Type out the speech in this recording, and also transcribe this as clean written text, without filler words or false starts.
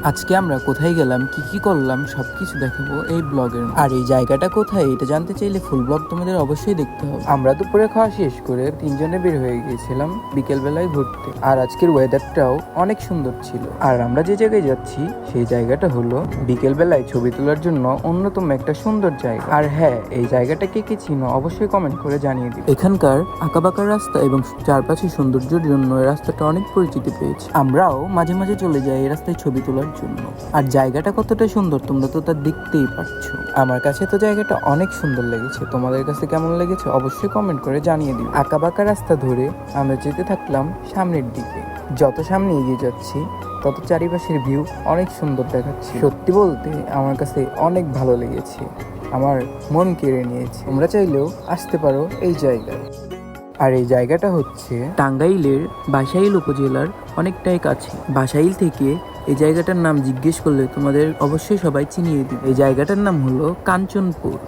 আজকে আমরা কোথায় গেলাম, কি কি করলাম সবকিছু দেখাবো এই ব্লগের। আর এই জায়গাটা কোথায় এটা জানতে চাইলে ফুল ব্লগ তোমাদের অবশ্যই দেখতে হবে। আমরা দুপুরে খাওয়া শেষ করে তিনজনে বের হয়ে গিয়েছিলাম বিকেল বেলায় ঘুরতে। আর আজকের ওয়েদারটাও অনেক সুন্দর ছিল। আর আমরা যে জায়গায় যাচ্ছি সেই জায়গাটা হলো বিকেল বেলায় ছবি তোলার জন্য অন্যতম একটা সুন্দর জায়গা। আর হ্যাঁ, এই জায়গাটা কে কে চিনো অবশ্যই কমেন্ট করে জানিয়ে দিও। এখানকার আঁকাবাঁকা রাস্তা এবং চারপাশে সৌন্দর্যের জন্য এই রাস্তাটা অনেক পরিচিতি পেয়েছে। আমরাও মাঝে মাঝে চলে যাই এই রাস্তায় ছবি তোলার জন্য। আর জায়গাটা কতটা সুন্দর তোমরা তো তা দেখতেই পাচ্ছো। আমার কাছে তো জায়গাটা অনেক সুন্দর লেগেছে, তোমাদের কাছে কেমন লেগেছে অবশ্যই কমেন্ট করে জানিয়ে দিও। আঁকাবাঁকা রাস্তা ধরে আমরা যেতে থাকলাম সামনের দিকে। যত সামনে এগিয়ে যাচ্ছি তত চারিপাশের ভিউ অনেক সুন্দর দেখাচ্ছে। সত্যি বলতে আমার কাছে অনেক ভালো লেগেছে, আমার মন কেড়ে নিয়েছে। তোমরা চাইলেও আসতে পারো এই জায়গায়। আর এই জায়গাটা হচ্ছে টাঙ্গাইলের বাসাইল উপজেলার অনেকটাই কাছে। বাসাইল থেকে এই জায়গাটার নাম জিজ্ঞেস করলে তোমাদের অবশ্যই সবাই চিনিয়ে দিবে। এই জায়গাটার নাম হলো কাঞ্চনপুর।